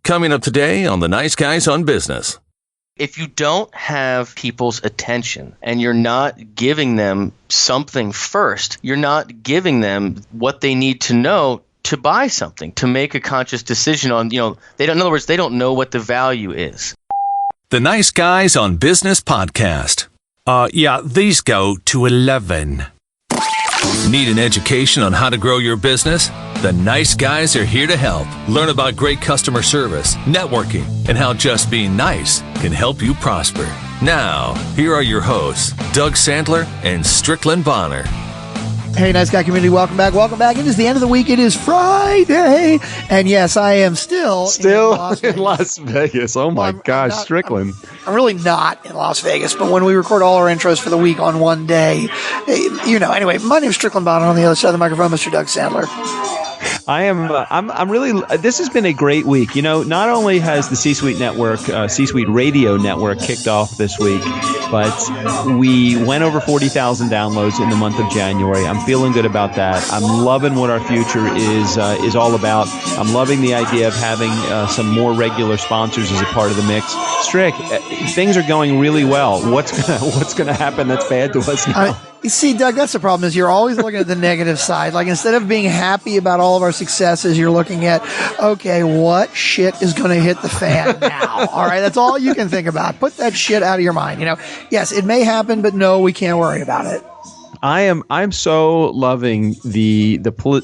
coming up today on the Nice Guys on Business. If you don't have people's attention and you're not giving them something first, you're not giving them what they need to know to buy something, to make a conscious decision on, in other words, they don't know what the value is. The Nice Guys on Business podcast. These go to 11. Need an education on how to grow your business? The Nice Guys are here to help. Learn about great customer service, networking, and how just being nice can help you prosper. Now, here are your hosts, Doug Sandler and Strickland Bonner. Hey, Nice Guy community, welcome back. Welcome back. It is the end of the week. It is Friday. And yes, I am still in Las Vegas. Oh my gosh, Strickland. I'm really not in Las Vegas, but when we record all our intros for the week on one day, anyway, my name is Strickland Bonner. On the other side of the microphone, Mr. Doug Sandler. I'm really, this has been a great week. Not only has the C-Suite Network, C-Suite Radio Network kicked off this week, but we went over 40,000 downloads in the month of January. I'm feeling good about that. I'm loving what our future is all about. I'm loving the idea of having some more regular sponsors as a part of the mix. Strick, things are going really well. What's gonna happen that's bad to us now? You see, Doug, that's the problem is you're always looking at the negative side. Like, instead of being happy about all of our successes, you're looking at, okay, what shit is going to hit the fan now? All right, that's all you can think about. Put that shit out of your mind. Yes, it may happen, but no, we can't worry about it. I'm so loving the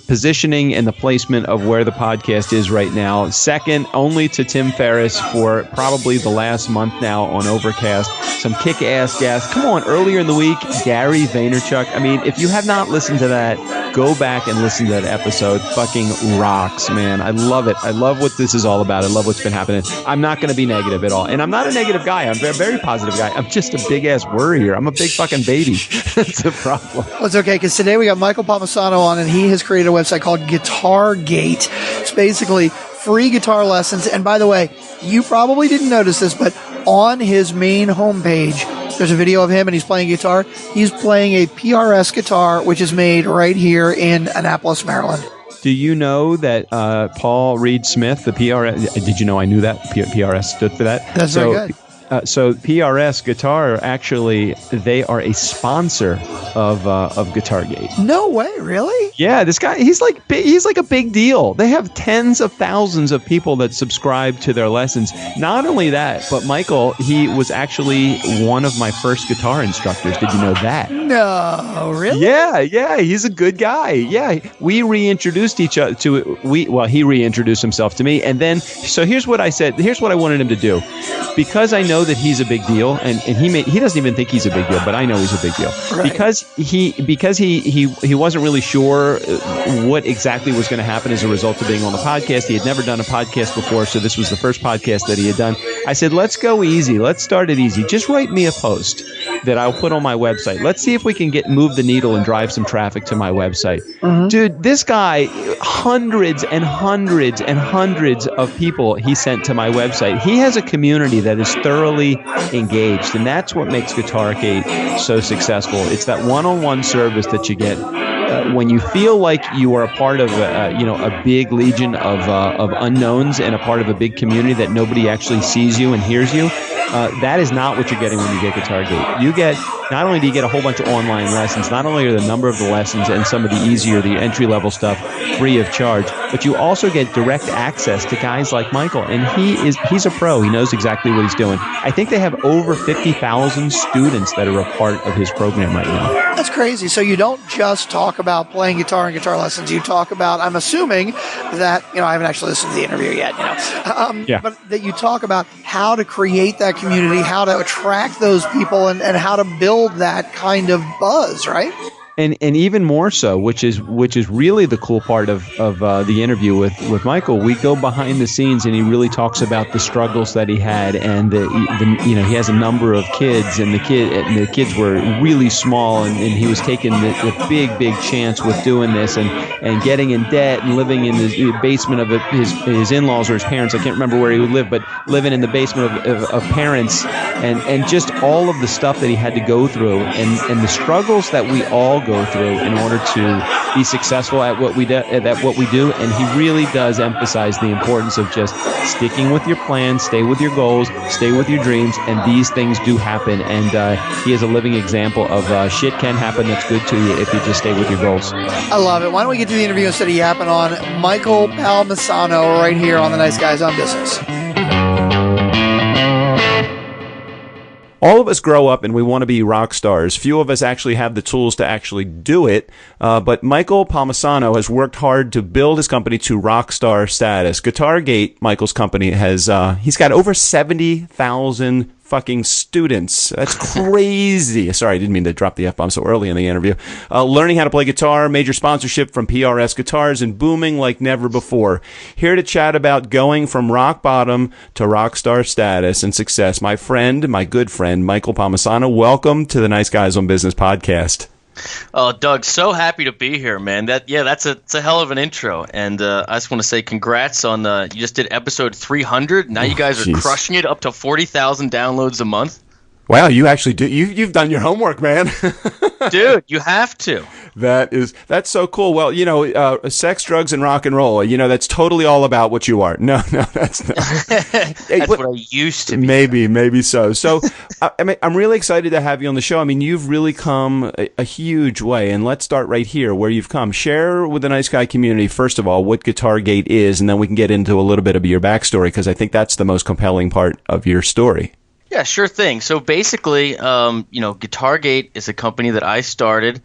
positioning and the placement of where the podcast is right now. Second only to Tim Ferriss for probably the last month now on Overcast. Some kick-ass guests. Come on, earlier in the week, Gary Vaynerchuk. I mean, if you have not listened to that, go back and listen to that episode. Fucking rocks, man. I love it. I love what this is all about. I love what's been happening. I'm not going to be negative at all. And I'm not a negative guy. I'm a very positive guy. I'm just a big-ass worrier. I'm a big fucking baby. That's the problem. Well, it's okay, because today we got Michael.palmisano on, and he has created a website called GuitarGate. It's basically free guitar lessons. And by the way, you probably didn't notice this, but on his main homepage, there's a video of him, and he's playing guitar. He's playing a PRS guitar, which is made right here in Annapolis, Maryland. Do you know that Paul Reed Smith, the PRS, did you know I knew that? PRS stood for that? That's very good. So PRS Guitar, actually, they are a sponsor of GuitarGate. No way, really? Yeah, this guy, he's like a big deal. They have tens of thousands of people that subscribe to their lessons. Not only that, but Michael, he was actually one of my first guitar instructors. Did you know that? No, really? Yeah, he's a good guy. Yeah, we reintroduced each other he reintroduced himself to me, and then so here's what I said. Here's what I wanted him to do, because I know that he's a big deal, and he doesn't even think he's a big deal, but I know he's a big deal. Right. Because he wasn't really sure what exactly was going to happen as a result of being on the podcast. He had never done a podcast before, so this was the first podcast that he had done. I said, let's go easy. Let's start it easy. Just write me a post that I'll put on my website. Let's see if we can move the needle and drive some traffic to my website. Mm-hmm. Dude, this guy, hundreds and hundreds and hundreds of people he sent to my website. He has a community that is thoroughly engaged, and that's what makes GuitarGate so successful. It's that one-on-one service that you get when you feel like you are a part of a big legion of unknowns and a part of a big community that nobody actually sees you and hears you. That is not what you're getting when you get GuitarGate. Not only do you get a whole bunch of online lessons, not only are the number of the lessons and some of the easier, the entry-level stuff free of charge, but you also get direct access to guys like Michael. And he's a pro. He knows exactly what he's doing. I think they have over 50,000 students that are a part of his program right now. That's crazy. So you don't just talk about playing guitar and guitar lessons. You talk about, I'm assuming that, I haven't actually listened to the interview yet, but that you talk about how to create that community, how to attract those people, and how to build that kind of buzz, right? And even more so, which is really the cool part of the interview with Michael. We go behind the scenes, and he really talks about the struggles that he had, and he has a number of kids, and the kids were really small, and he was taking the big chance with doing this, and getting in debt, and living in the basement of his in-laws or his parents. I can't remember where he would live, but living in the basement of parents, and just all of the stuff that he had to go through, and the struggles that we all go through in order to be successful at what we do. And he really does emphasize the importance of just sticking with your plan, stay with your goals, stay with your dreams, and these things do happen. And he is a living example of shit can happen that's good to you if you just stay with your goals. I love it. Why don't we get to the interview instead of yapping on? Michael Palmisano right here on the Nice Guys on Business. All of us grow up and we want to be rock stars. Few of us actually have the tools to actually do it. But Michael Palmisano has worked hard to build his company to rock star status. GuitarGate, Michael's company, he's got over 70,000 fucking students. That's crazy. Sorry, I didn't mean to drop the F-bomb so early in the interview. Learning how to play guitar, major sponsorship from PRS Guitars, and booming like never before. Here to chat about going from rock bottom to rock star status and success, my good friend, Michael Palmisano. Welcome to the Nice Guys on Business podcast. Oh, Doug, so happy to be here, man. That's a hell of an intro, and I just want to say congrats on you just did episode 300. Now you guys are crushing it, up to 40,000 downloads a month. Wow, you actually do. You've done your homework, man. Dude, you have to. That's so cool. Well, sex, drugs, and rock and roll. That's totally all about what you are. No, that's not. That's what I used to be. Maybe so. So, I'm really excited to have you on the show. I mean, you've really come a huge way, and let's start right here where you've come. Share with the Nice Guy community, first of all, what GuitarGate is, and then we can get into a little bit of your backstory, because I think that's the most compelling part of your story. Yeah, sure thing. So basically, GuitarGate is a company that I started,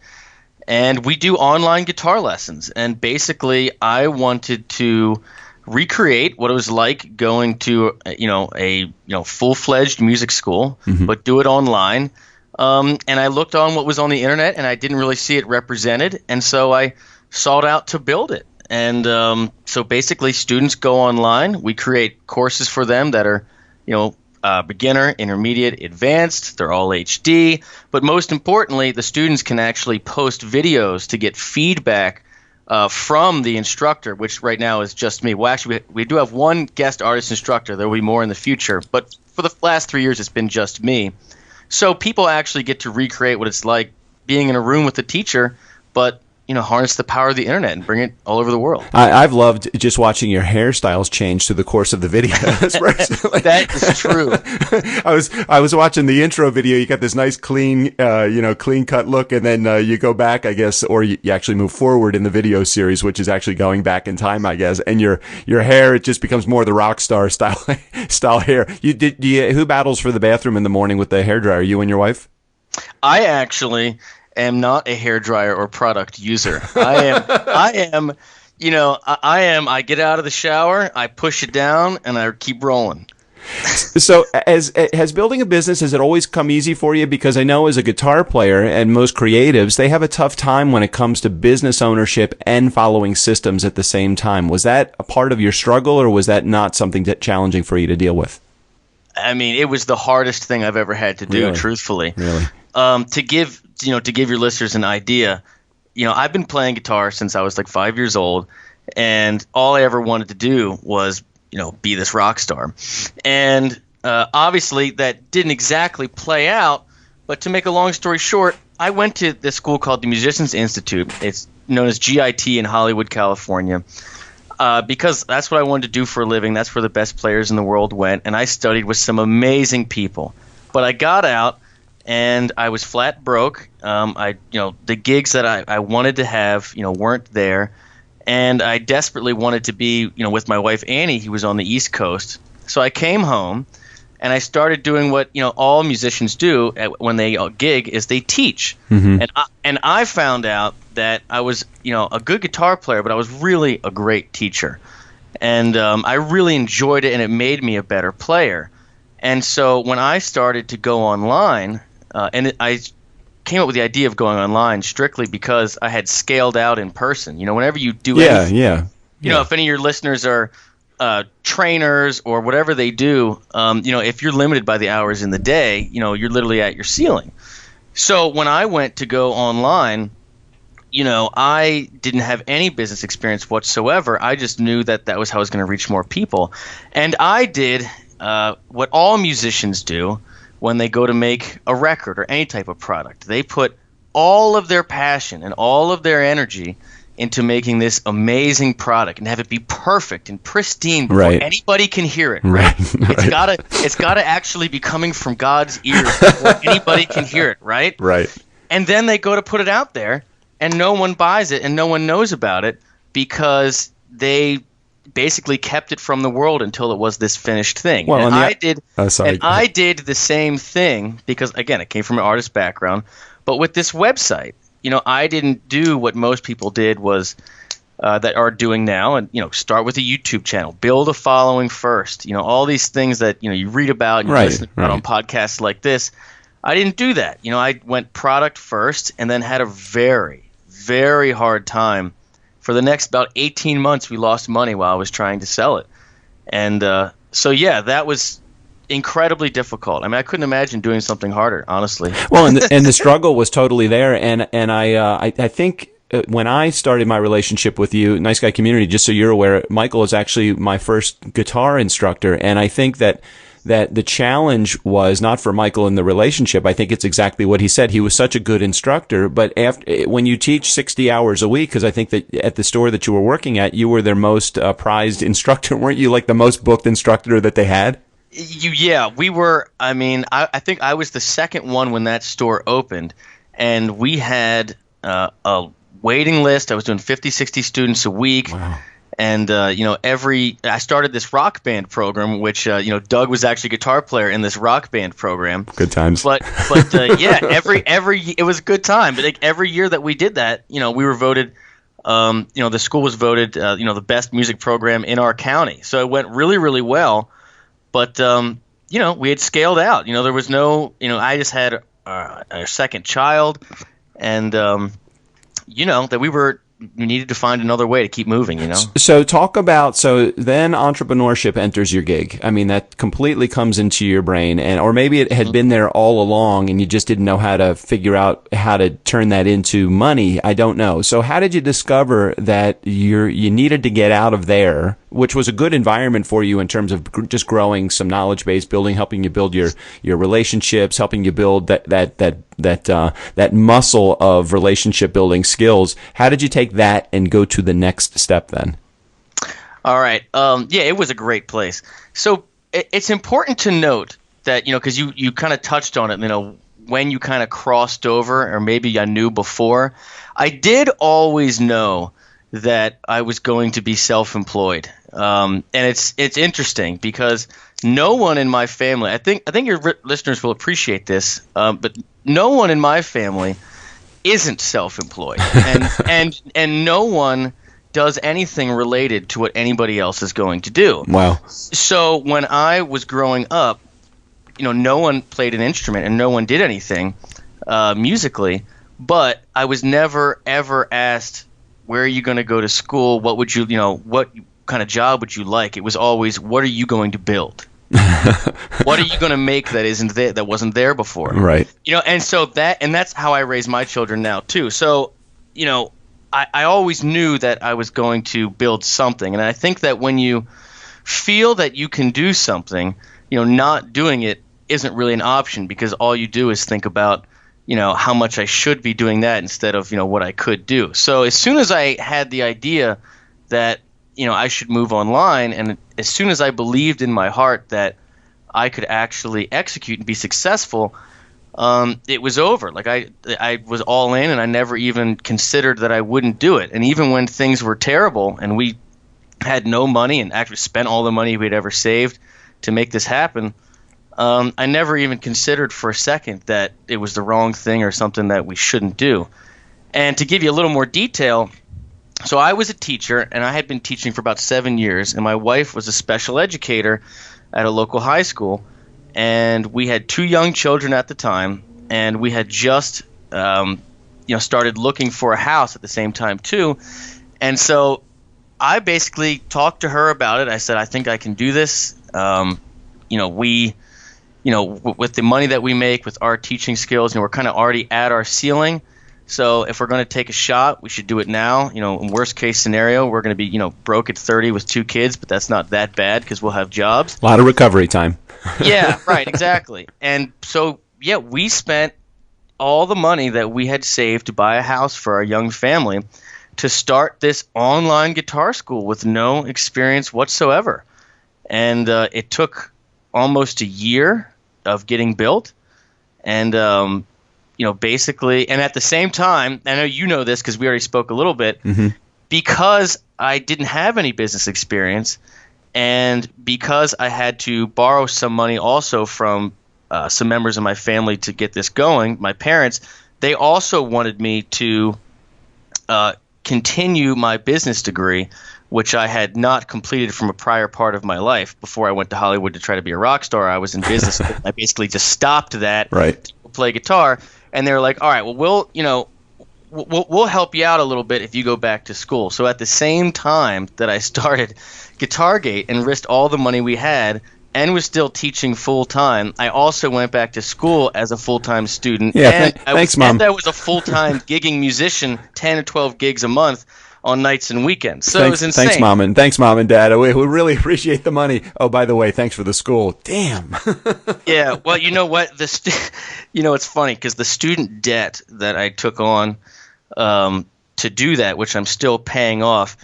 and we do online guitar lessons. And basically, I wanted to recreate what it was like going to a full-fledged music school, but do it online. And I looked on what was on the internet, and I didn't really see it represented, and so I sought out to build it. And so basically, students go online. We create courses for them that are, beginner, intermediate, advanced. They're all HD. But most importantly, the students can actually post videos to get feedback from the instructor, which right now is just me. Well, actually, we do have one guest artist instructor. There will be more in the future. But for the last 3 years, it's been just me. So people actually get to recreate what it's like being in a room with a teacher, but harness the power of the internet and bring it all over the world. I've loved just watching your hairstyles change through the course of the video. That is true. I was watching the intro video. You got this nice clean cut look, and then you go back, I guess, or you actually move forward in the video series, which is actually going back in time, I guess. And your hair, it just becomes more the rock star style hair. Who battles for the bathroom in the morning with the hairdryer? You and your wife? I actually am not a hairdryer or product user. I get out of the shower, I push it down, and I keep rolling. So has building a business, has it always come easy for you? Because I know as a guitar player and most creatives, they have a tough time when it comes to business ownership and following systems at the same time. Was that a part of your struggle, or was that not something challenging for you to deal with? I mean, it was the hardest thing I've ever had to do, truthfully. Really? To give your listeners an idea, I've been playing guitar since I was like 5 years old, and all I ever wanted to do was, be this rock star. And obviously that didn't exactly play out, but to make a long story short, I went to this school called the Musicians Institute. It's known as GIT in Hollywood, California, because that's what I wanted to do for a living. That's where the best players in the world went, and I studied with some amazing people. But I got out, and I was flat broke. The gigs that I wanted to have, weren't there, and I desperately wanted to be, with my wife Annie, who was on the East Coast. So I came home, and I started doing what all musicians do when they gig, is they teach. And I found out that I was a good guitar player, but I was really a great teacher, and I really enjoyed it, and it made me a better player. And so when I started to go online. I came up with the idea of going online strictly because I had scaled out in person. Whenever you do anything, if any of your listeners are trainers or whatever they do, if you're limited by the hours in the day, you're literally at your ceiling. So when I went to go online, I didn't have any business experience whatsoever. I just knew that was how I was going to reach more people. And I did what all musicians do when they go to make a record or any type of product. They put all of their passion and all of their energy into making this amazing product and have it be perfect and pristine before anybody can hear it. Right? It's gotta actually be coming from God's ears before anybody can hear it. Right. Right. And then they go to put it out there, and no one buys it, and no one knows about it because they basically kept it from the world until it was this finished thing. Well, I did the same thing because, again, it came from an artist background. But with this website, I didn't do what most people did was that are doing now, and start with a YouTube channel, build a following first. All these things that you read about and you listen about on podcasts like this. I didn't do that. I went product first, and then had a very, very hard time. For the next about 18 months, we lost money while I was trying to sell it, and that was incredibly difficult. I mean, I couldn't imagine doing something harder, honestly. Well, and the struggle was totally there, and I think when I started my relationship with you, Nice Guy Community, just so you're aware, Michael is actually my first guitar instructor, and I think that the challenge was not for Michael in the relationship. I think it's exactly what he said. He was such a good instructor, but when you teach 60 hours a week, because I think that at the store that you were working at, you were their most prized instructor, weren't you? Like the most booked instructor that they had? Yeah, we were. I mean, I think I was the second one when that store opened, and we had a waiting list. I was doing 50, 60 students a week. Wow. And, I started this rock band program, which, Doug was actually a guitar player in this rock band program. Good times. But it was a good time. But like, every year that we did that, we were voted, the school was voted, the best music program in our county. So it went really, really well. But, we had scaled out. There was no, I just had a second child, and, that we needed to find another way to keep moving, So then entrepreneurship enters your gig. I mean, that completely comes into your brain, or maybe it had been there all along and you just didn't know how to figure out how to turn that into money. I don't know. So how did you discover that you needed to get out of there, which was a good environment for you in terms of just growing some knowledge base, helping you build your relationships, helping you build that muscle of relationship building skills. How did you take that and go to the next step then? All right. It was a great place. So it's important to note that, because you kind of touched on it, when you kind of crossed over, or maybe I knew before, I did always know that I was going to be self-employed. And it's interesting because no one in my family, I think your listeners will appreciate this, but no one in my family isn't self-employed, and no one does anything related to what anybody else is going to do. Wow. So when I was growing up, no one played an instrument and no one did anything musically, but I was never ever asked, where are you going to go to school? What would you, what kind of job would you like? It was always, what are you going to build? What are you going to make that wasn't there before? Right. And so that's how I raise my children now too. So, I always knew that I was going to build something. And I think that when you feel that you can do something, not doing it isn't really an option, because all you do is think about, how much I should be doing that instead of, what I could do. So as soon as I had the idea that, I should move online, and as soon as I believed in my heart that I could actually execute and be successful, it was over. Like I was all in, and I never even considered that I wouldn't do it. And even when things were terrible and we had no money and actually spent all the money we'd ever saved to make this happen, I never even considered for a second that it was the wrong thing or something that we shouldn't do. And to give you a little more detail, so I was a teacher, and I had been teaching for about 7 years, and my wife was a special educator at a local high school, and we had 2 young children at the time, and we had just started looking for a house at the same time too. And so I basically talked to her about it. I said, I think I can do this. With the money that we make, with our teaching skills, we're kind of already at our ceiling. So if we're going to take a shot, we should do it now. In worst case scenario, we're going to be, broke at 30 with 2 kids, but that's not that bad because we'll have jobs. A lot of recovery time. Yeah, right, exactly. And so, we spent, all the money that we had saved to buy a house for our young family to start this online guitar school with no experience whatsoever. And it took almost a year of getting built. And, basically, and at the same time, I know you know this because we already spoke a little bit, because I didn't have any business experience and because I had to borrow some money also from some members of my family to get this going, my parents, they also wanted me to continue my business degree, which I had not completed from a prior part of my life. Before I went to Hollywood to try to be a rock star, I was in business. I basically just stopped that to play guitar. And they were like, all right, well, we'll help you out a little bit if you go back to school. So at the same time that I started GuitarGate and risked all the money we had and was still teaching full-time, I also went back to school as a full-time student. Yeah, thanks, Mom. And I was a full-time gigging musician, 10 or 12 gigs a month on nights and weekends. So it was insane. Thanks, Mom and Dad. We really appreciate the money. Oh, by the way, thanks for the school. Damn. Yeah, well, you know what? It's funny because the student debt that I took on to do that, which I'm still paying off,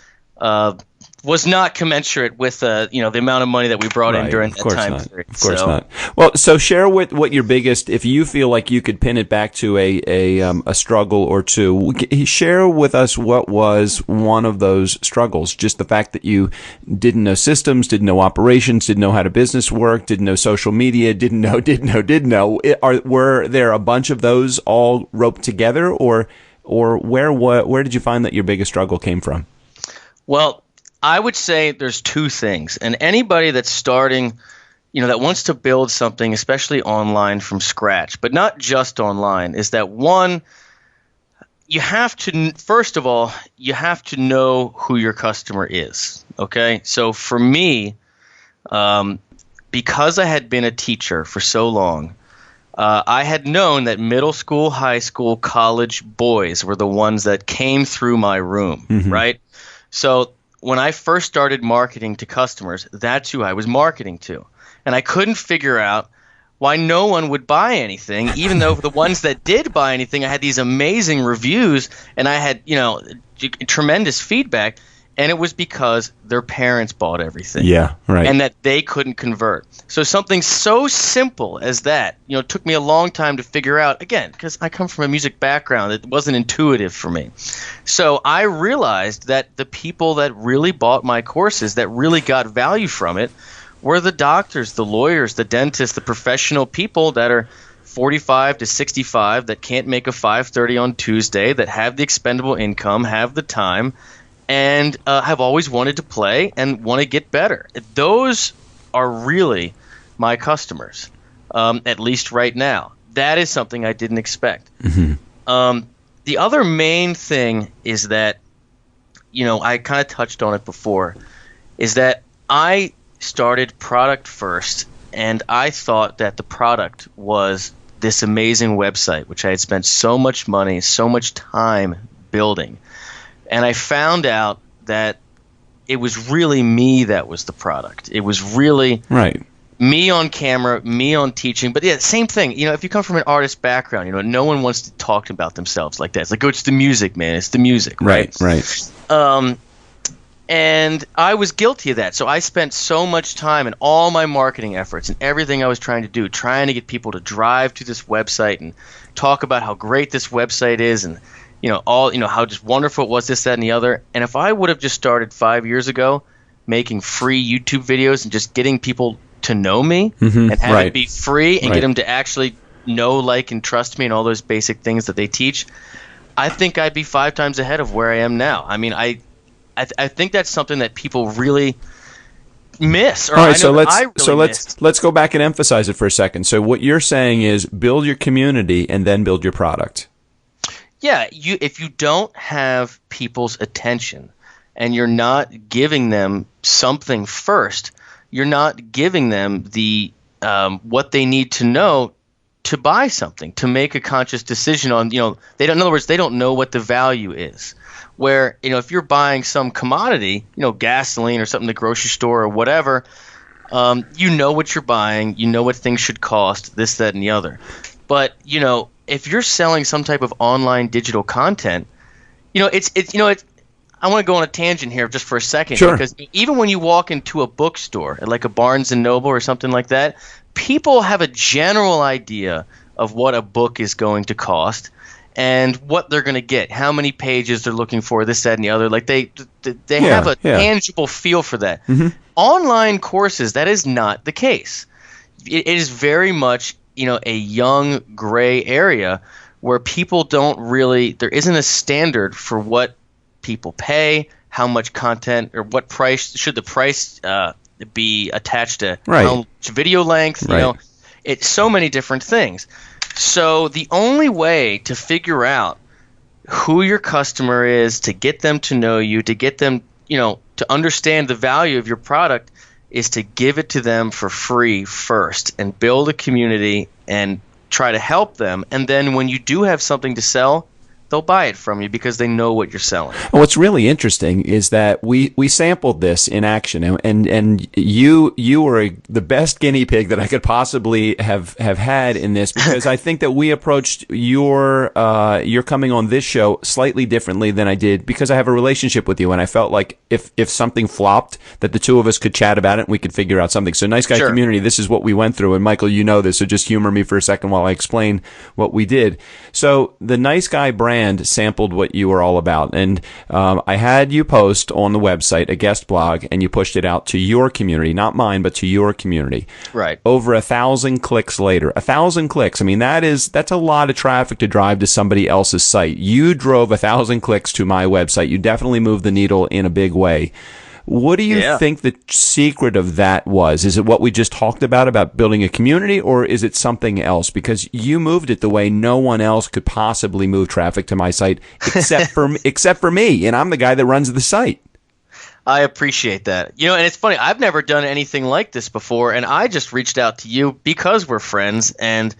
was not commensurate with the amount of money that we brought in during that time period. Of course not. Well, so share what your biggest, if you feel like you could pin it back to a struggle or two, share with us what was one of those struggles. Just the fact that you didn't know systems, didn't know operations, didn't know how to business work, didn't know social media, didn't know. Were there a bunch of those all roped together, or where did you find that your biggest struggle came from? Well, I would say there's two things, and anybody that's starting, that wants to build something, especially online from scratch, but not just online, is that one, first of all, you have to know who your customer is, okay? So for me, because I had been a teacher for so long, I had known that middle school, high school, college boys were the ones that came through my room, right? So when I first started marketing to customers, that's who I was marketing to. And I couldn't figure out why no one would buy anything, even though the ones that did buy anything, I had these amazing reviews and I had, tremendous feedback. And it was because their parents bought everything. Yeah, right. And that they couldn't convert. So something so simple as that, it took me a long time to figure out, again, because I come from a music background. It wasn't intuitive for me. So I realized that the people that really bought my courses, that really got value from it, were the doctors, the lawyers, the dentists, the professional people that are 45 to 65 that can't make a 5:30 on Tuesday, that have the expendable income, have the time, and have always wanted to play and want to get better. Those are really my customers, at least right now. That is something I didn't expect. The other main thing is that, I kind of touched on it before, is that I started product first, and I thought that the product was this amazing website, which I had spent so much money, so much time building. And I found out that it was really me that was the product. It was really me on camera, me on teaching. But yeah, same thing. If you come from an artist background, no one wants to talk about themselves like that. It's like, oh, it's the music, man. It's the music. Right. And I was guilty of that. So I spent so much time in all my marketing efforts and everything I was trying to do, trying to get people to drive to this website and talk about how great this website is and how just wonderful it was, this, that, and the other. And if I would have just started 5 years ago making free YouTube videos and just getting people to know me and have it be free and get them to actually know, like, and trust me and all those basic things that they teach, I think I'd be 5 times ahead of where I am now. I mean, I think that's something that people really miss. All right, let's go back and emphasize it for a second. So what you're saying is build your community and then build your product. Yeah, if you don't have people's attention and you're not giving them something first, you're not giving them the what they need to know to buy something, to make a conscious decision on, in other words, they don't know what the value is. Where, if you're buying some commodity, gasoline or something at the grocery store or whatever, you know what you're buying, you know what things should cost, this, that, and the other. But, if you're selling some type of online digital content, I want to go on a tangent here just for a second. Sure. Because even when you walk into a bookstore, like a Barnes & Noble or something like that, people have a general idea of what a book is going to cost and what they're going to get, how many pages they're looking for, this, that, and the other. Like they have a tangible feel for that. Mm-hmm. Online courses, that is not the case. It is very much, a young gray area where people don't really – there isn't a standard for what people pay, how much content, or what price should the price be attached to how much video length. It's so many different things. So the only way to figure out who your customer is, to get them to know you, to get them to understand the value of your product, is to give it to them for free first and build a community and try to help them. And then when you do have something to sell, they'll buy it from you because they know what you're selling. What's really interesting is that we sampled this in action, and you were the best guinea pig that I could possibly have had in this, because I think that we approached your coming on this show slightly differently than I did, because I have a relationship with you, and I felt like if something flopped, that the two of us could chat about it and we could figure out something. So Nice Guy Community, this is what we went through, and Michael, you know this, so just humor me for a second while I explain what we did. So the Nice Guy brand sampled what you were all about, and I had you post on the website a guest blog, and you pushed it out to your community, not mine, but to your community. Right. Over 1,000 clicks later. 1,000 clicks. I mean, that's a lot of traffic to drive to somebody else's site. You drove 1,000 clicks to my website. You definitely moved the needle in a big way. What do you think the secret of that was? Is it what we just talked about building a community, or is it something else? Because you moved it the way no one else could possibly move traffic to my site except for me, and I'm the guy that runs the site. I appreciate that. And it's funny, I've never done anything like this before, and I just reached out to you because we're friends, and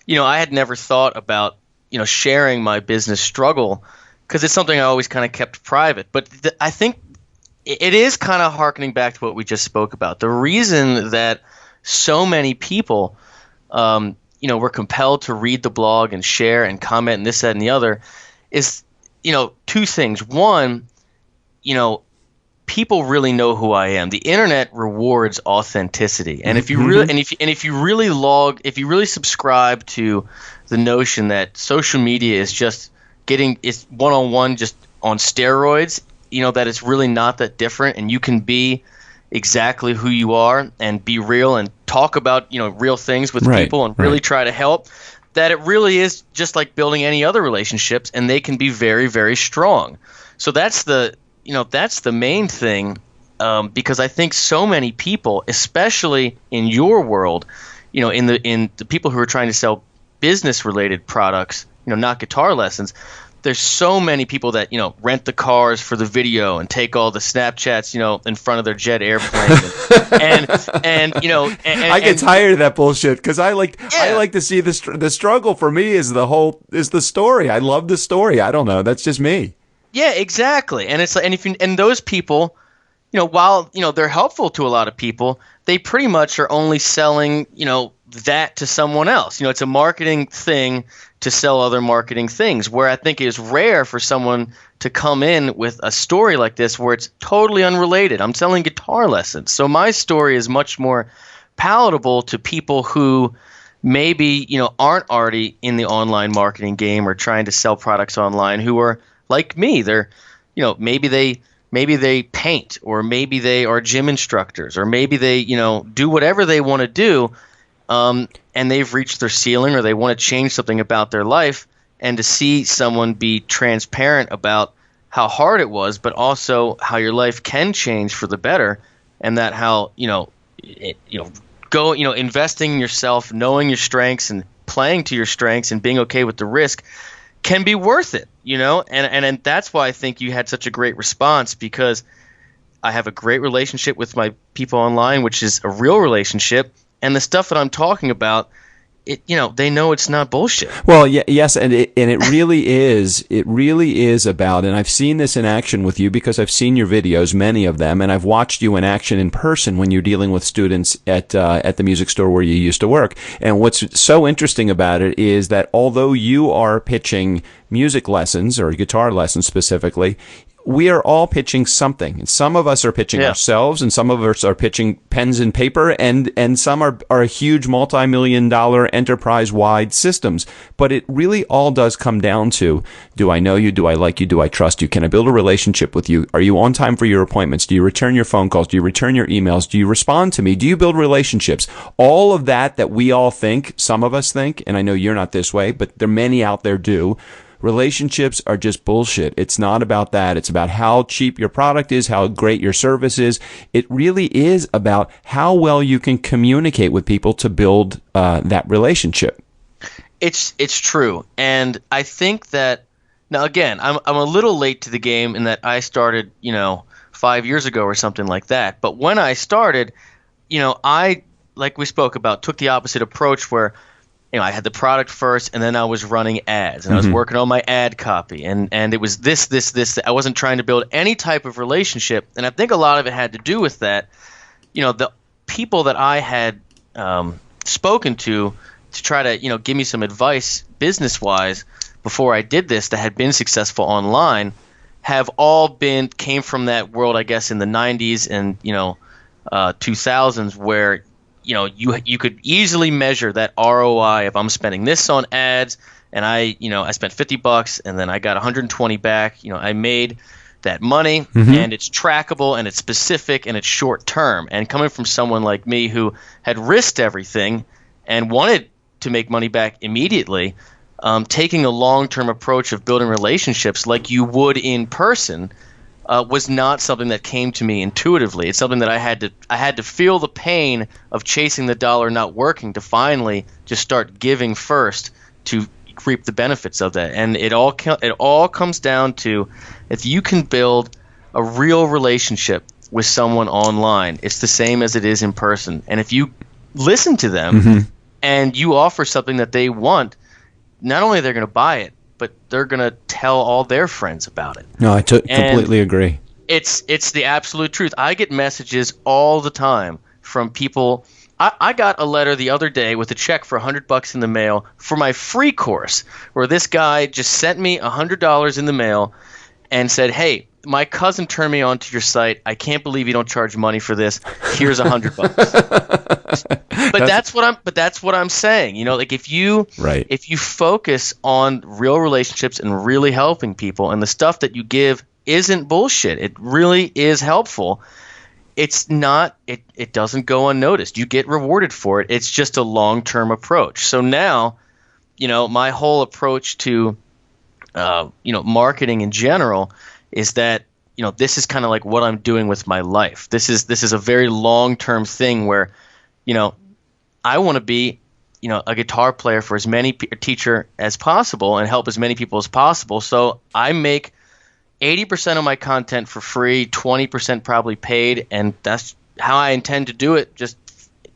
I had never thought about sharing my business struggle, because it's something I always kind of kept private. But I think it is kind of harkening back to what we just spoke about. The reason that so many people, were compelled to read the blog and share and comment and this, that, and the other is, two things. One, people really know who I am. The internet rewards authenticity, and if you really subscribe to the notion that social media is just it's one-on-one, just on steroids, that it's really not that different, and you can be exactly who you are and be real and talk about, real things with people and really try to help, that it really is just like building any other relationships, and they can be very, very strong. So that's the main thing, because I think so many people, especially in your world, in the people who are trying to sell business-related products, not guitar lessons, there's so many people that rent the cars for the video and take all the Snapchats in front of their jet airplane, and I get tired of that bullshit, because I like to see the struggle. For me is the story. I love the story. I don't know, that's just me. Yeah, exactly. And it's like, and those people, while they're helpful to a lot of people, they pretty much are only selling that to someone else. It's a marketing thing to sell other marketing things, where I think it is rare for someone to come in with a story like this where it's totally unrelated. I'm selling guitar lessons. So my story is much more palatable to people who maybe, aren't already in the online marketing game or trying to sell products online, who are like me. They're, maybe they paint, or maybe they are gym instructors, or maybe they, do whatever they want to do. And they've reached their ceiling, or they want to change something about their life, and to see someone be transparent about how hard it was, but also how your life can change for the better, and that how investing in yourself, knowing your strengths, and playing to your strengths, and being okay with the risk can be worth it, and that's why I think you had such a great response, because I have a great relationship with my people online, which is a real relationship. And the stuff that I'm talking about they know it's not bullshit. Well, yes, and it really is. It really is about, and I've seen this in action with you because I've seen your videos, many of them, and I've watched you in action in person when you're dealing with students at the music store where you used to work. And what's so interesting about it is that although you are pitching music lessons or guitar lessons specifically, we are all pitching something. And some of us are pitching ourselves, and some of us are pitching pens and paper, and some are huge multi-million-dollar enterprise-wide systems. But it really all does come down to, do I know you? Do I like you? Do I trust you? Can I build a relationship with you? Are you on time for your appointments? Do you return your phone calls? Do you return your emails? Do you respond to me? Do you build relationships? All of that we all think, some of us think, and I know you're not this way, but there are many out there do. Relationships are just bullshit. It's not about that. It's about how cheap your product is, how great your service is. It really is about how well you can communicate with people to build that relationship. It's true. And I think that, now again, I'm a little late to the game in that I started, 5 years ago or something like that. But when I started, I, like we spoke about, took the opposite approach where I had the product first, and then I was running ads, and I was working on my ad copy, and it was this. I wasn't trying to build any type of relationship, and I think a lot of it had to do with that. The people that I had spoken to try to, give me some advice business-wise before I did this that had been successful online have all came from that world, I guess, in the 90s and 2000s where you could easily measure that ROI. If I'm spending this on ads and I spent $50 and then I got 120 back, I made that money, and it's trackable and it's specific and it's short term. And coming from someone like me who had risked everything and wanted to make money back immediately, taking a long-term approach of building relationships like you would in person was not something that came to me intuitively. It's something that I had to feel the pain of chasing the dollar not working to finally just start giving first to reap the benefits of that. And it all comes down to, if you can build a real relationship with someone online, it's the same as it is in person. And if you listen to them and you offer something that they want, not only they're going to buy it, but they're going to tell all their friends about it. No, I completely agree. It's the absolute truth. I get messages all the time from people. I got a letter the other day with a check for $100 in the mail for my free course, where this guy just sent me $100 in the mail and said, "Hey, my cousin turned me on to your site. I can't believe you don't charge money for this. Here's $100." But that's what I'm saying. Like if you focus on real relationships and really helping people, and the stuff that you give isn't bullshit, it really is helpful. It's not. It doesn't go unnoticed. You get rewarded for it. It's just a long-term approach. So now, my whole approach to, marketing in general is that, this is kind of like what I'm doing with my life. This is a very long-term thing where, I want to be, a guitar player for as many teacher as possible and help as many people as possible. So I make 80% of my content for free, 20% probably paid, and that's how I intend to do it, just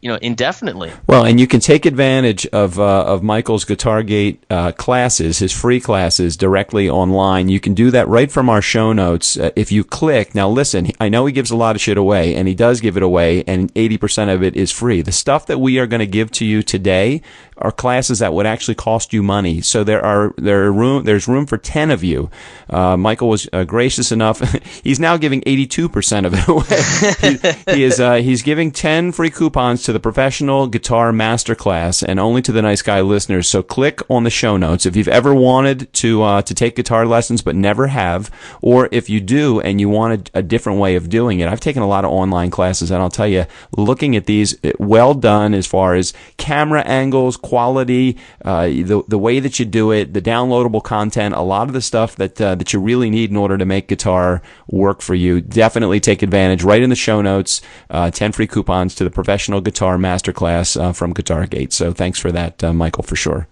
indefinitely. Well, and you can take advantage of Michael's GuitarGate classes, his free classes, directly online. You can do that right from our show notes. If you click, now listen, I know he gives a lot of shit away, and he does give it away, and 80% of it is free. The stuff that we are going to give to you today are classes that would actually cost you money. So there's room for 10 of you. Michael was gracious enough. He's now giving 82% of it away. He's giving 10 free coupons to the Professional Guitar Masterclass, and only to the Nice Guy listeners. So click on the show notes if you've ever wanted to take guitar lessons but never have, or if you do and you want a different way of doing it. I've taken a lot of online classes, and I'll tell you, looking at these, well done as far as camera angles, quality, the way that you do it, the downloadable content, a lot of the stuff that you really need in order to make guitar work for you. Definitely take advantage. Right in the show notes, 10 free coupons to the Professional Guitar Masterclass from GuitarGate. So thanks for that, Michael, for sure.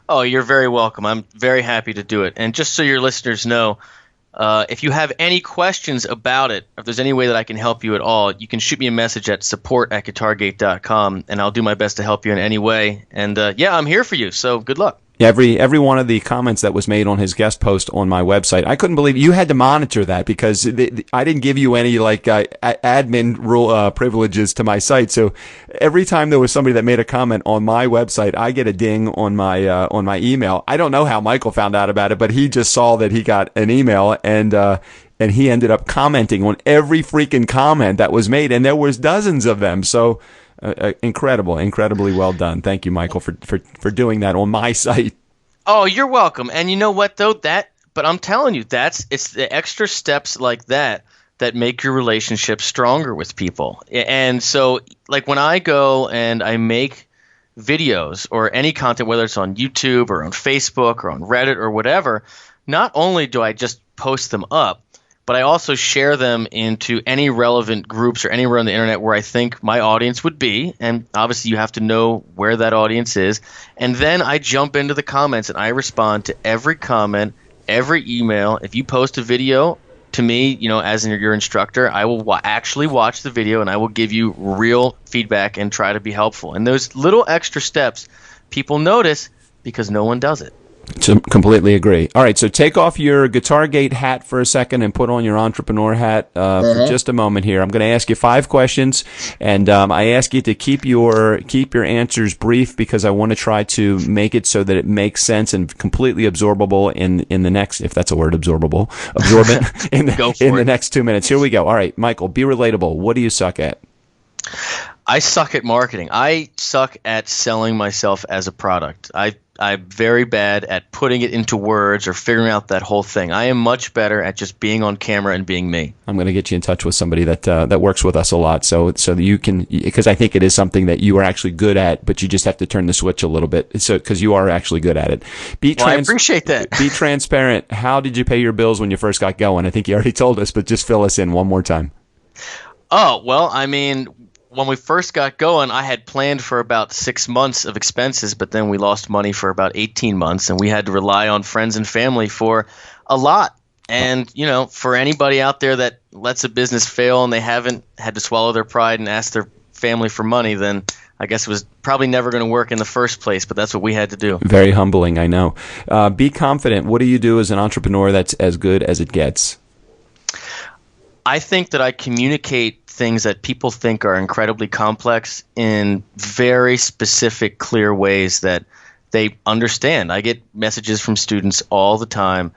Oh, you're very welcome. I'm very happy to do it. And just so your listeners know, If you have any questions about it, if there's any way that I can help you at all, you can shoot me a message at support@guitargate.com, and I'll do my best to help you in any way. And yeah, I'm here for you, so good luck. Every one of the comments that was made on his guest post on my website, I couldn't believe you had to monitor that because I didn't give you any admin rule privileges to my site. So every time there was somebody that made a comment on my website, I get a ding on my email. I don't know how Michael found out about it, but he just saw that he got an email and he ended up commenting on every freaking comment that was made, and there was dozens of them. So. Incredibly well done. Thank you, Michael, for doing that on my site. Oh, you're welcome. And you know what though? But I'm telling you, it's the extra steps like that make your relationship stronger with people. And so, like when I go and I make videos or any content, whether it's on YouTube or on Facebook or on Reddit or whatever, not only do I just post them up, but I also share them into any relevant groups or anywhere on the internet where I think my audience would be. And obviously you have to know where that audience is. And then I jump into the comments and I respond to every comment, every email. If you post a video to me, as your instructor, I will actually watch the video and I will give you real feedback and try to be helpful. And those little extra steps people notice because no one does it. Completely agree. All right, so take off your GuitarGate hat for a second and put on your entrepreneur hat for just a moment here. I'm going to ask you 5 questions, and I ask you to keep your answers brief because I want to try to make it so that it makes sense and completely absorbable in the next, if that's a word, absorbent in the next 2 minutes. Here we go. All right, Michael, be relatable. What do you suck at? I suck at marketing. I suck at selling myself as a product. I'm very bad at putting it into words or figuring out that whole thing. I am much better at just being on camera and being me. I'm going to get you in touch with somebody that works with us a lot, so that you can, because I think it is something that you are actually good at, but you just have to turn the switch a little bit, so because you are actually good at it. I appreciate that. Be transparent. How did you pay your bills when you first got going? I think you already told us, but just fill us in one more time. Oh, well, I mean, when we first got going, I had planned for about 6 months of expenses, but then we lost money for about 18 months, and we had to rely on friends and family for a lot. And, for anybody out there that lets a business fail and they haven't had to swallow their pride and ask their family for money, then I guess it was probably never going to work in the first place, but that's what we had to do. Very humbling, I know. Be confident. What do you do as an entrepreneur that's as good as it gets? I think that I communicate things that people think are incredibly complex in very specific, clear ways that they understand. I get messages from students all the time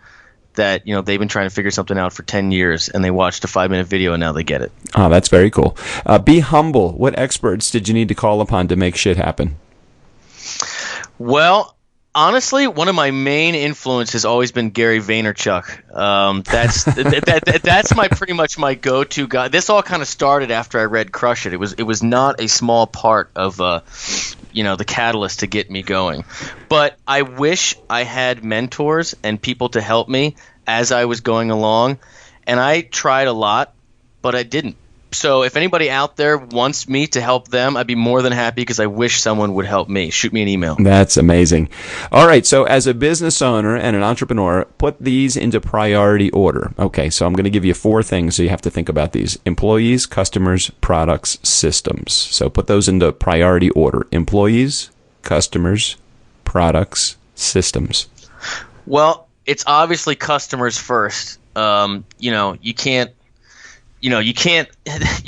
that they've been trying to figure something out for 10 years and they watched a 5-minute video and now they get it. Oh, that's very cool. Be humble. What experts did you need to call upon to make shit happen? Well, honestly, one of my main influences has always been Gary Vaynerchuk. That's pretty much my go-to guy. This all kind of started after I read Crush It. It was not a small part of the catalyst to get me going. But I wish I had mentors and people to help me as I was going along, and I tried a lot, but I didn't. So if anybody out there wants me to help them, I'd be more than happy because I wish someone would help me. Shoot me an email. That's amazing. All right. So as a business owner and an entrepreneur, put these into priority order. Okay. So I'm going to give you 4 things. So you have to think about these: employees, customers, products, systems. So put those into priority order: employees, customers, products, systems. Well, it's obviously customers first. You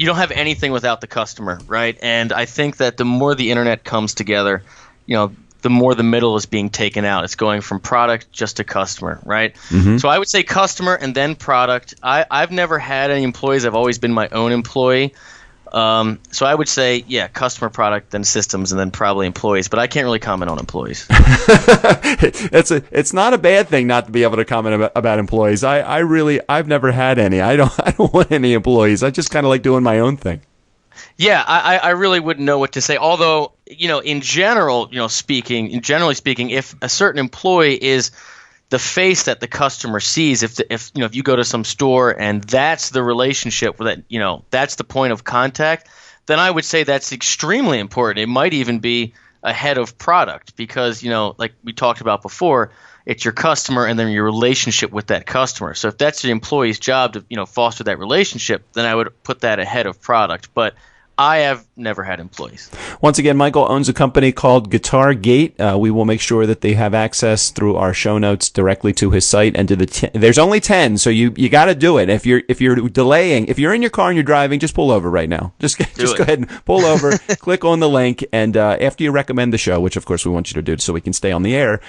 don't have anything without the customer, right? And I think that the more the internet comes together, the more the middle is being taken out. It's going from product just to customer, right? Mm-hmm. So I would say customer and then product. I've never had any employees. I've always been my own employee. So I would say, customer, product, then systems, and then probably employees. But I can't really comment on employees. It's not a bad thing not to be able to comment about employees. I've never had any. I don't want any employees. I just kind of like doing my own thing. Yeah, I really wouldn't know what to say. Although, generally speaking, if a certain employee is the face that the customer sees, if you go to some store and that's the relationship that that's the point of contact, then I would say that's extremely important. It might even be ahead of product because, like we talked about before, it's your customer and then your relationship with that customer. So if that's the employee's job to, foster that relationship, then I would put that ahead of product. But I have never had employees. Once again, Michael owns a company called GuitarGate. We will make sure that they have access through our show notes directly to his site and to there's only 10, so you got to do it. If you're delaying, if you're in your car and you're driving, just pull over right now. Just go ahead and pull over, click on the link, and after you recommend the show, which of course we want you to do so we can stay on the air,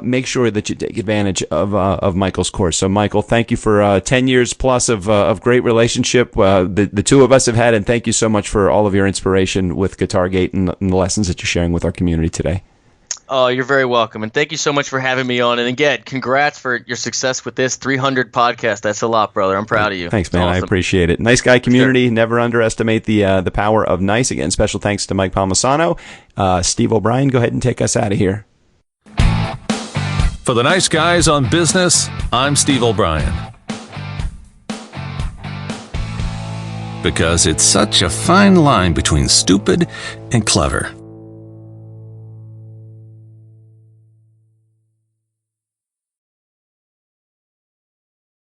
make sure that you take advantage of Michael's course. So Michael, thank you for 10 years plus of great relationship the two of us have had, and thank you so much for all of your inspiration with GuitarGate and the lessons that you're sharing with our community today. Oh, you're very welcome. And thank you so much for having me on. And again, congrats for your success with this 300 podcast. That's a lot, brother. I'm proud of you. Thanks, man. Awesome. I appreciate it. Nice guy community. Sure. Never underestimate the power of nice. Again, special thanks to Mike Palmisano. Steve O'Brien, go ahead and take us out of here. For the nice guys on business, I'm Steve O'Brien. Because it's such a fine line between stupid and clever.